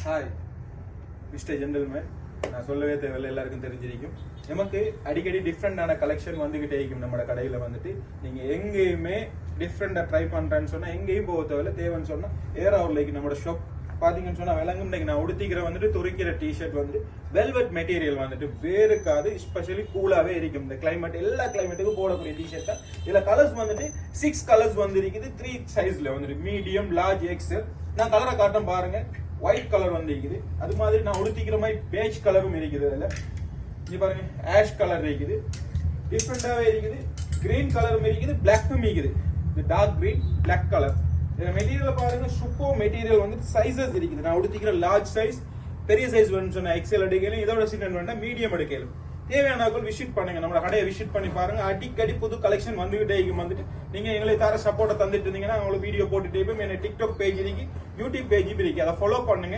Hi mister gentleman, நான் சொல்லவே தேவையில்லை, எல்லாருக்கும் தெரிஞ்சிருக்கும். நமக்கு அடிக்கடி டிஃப்ரெண்டான கலெக்ஷன் வந்துகிட்டே இருக்கும். நம்ம கடையில வந்துட்டு நீங்க எங்கேயுமே டிஃப்ரெண்டா ட்ரை பண்றேன்னு சொன்னா எங்கேயும் போக தேவையில்லை. தேவைன்னு சொன்னா ஏராவுலைக்கு நம்மளோட ஷாப் பாத்தீங்கன்னு சொன்னா விளங்கும். இன்னைக்கு நான் உடுத்திக்கிற வந்துட்டு துறைக்கிற டிஷர்ட் வந்துட்டு வெல்வெட் மெட்டீரியல் வந்துட்டு வேறுக்காது, ஸ்பெஷலி கூலாவே இருக்கும். இந்த கிளைமேட் எல்லா கிளைமேட்டுக்கும் போடக்கூடிய டிஷர்ட் தான். இதுல கலர்ஸ் வந்துட்டு 6 கலர்ஸ் வந்து இருக்குது. 3 சைஸ்ல வந்துட்டு மீடியம், லார்ஜ், எக்ஸல். நான் கலரை காட்டம் பாருங்க. ஒயிட் கலர் வந்து இருக்குது. அது மாதிரி நான் உடுத்திக்கிற மாதிரி பேஜ் கலரும் இருக்குது. அதுல இங்க பாருங்க, ஆஷ் கலர் இருக்குது, டிஃப்ரெண்டாவே இருக்குது. கிரீன் கலரும் இருக்குது, பிளாக்கும் இருக்குது. இந்த டார்க் கிரீன், பிளாக் கலர். இந்த மெட்டீரியல் பாருங்க, சூப்பர் மெட்டீரியல் வந்து சைஸஸ் இருக்குது. நான் உடுத்திக்கிற லார்ஜ் சைஸ், பெரிய சைஸ் வேணும்னு சொன்னா எக்ஸல் எடுக்கலாம். இதோட சின்ன வேணா மீடியம் எடுக்கலாம். தேவையானவர்கள் விசிட் பண்ணுங்க, நம்ம கடையை விசிட் பண்ணி பாருங்க. அடிக்கடி புது கலெக்ஷன் வந்துகிட்டே வந்துட்டு நீங்க எங்களுக்கு தர சப்போர்ட்டை தந்துட்டு இருந்தீங்கன்னா அவங்களுக்கு வீடியோ போட்டுட்டே போய் டிக்டாக் பேஜ் இருக்கு, யூடியூப் பேஜ் இருக்கு, அதை ஃபாலோ பண்ணுங்க.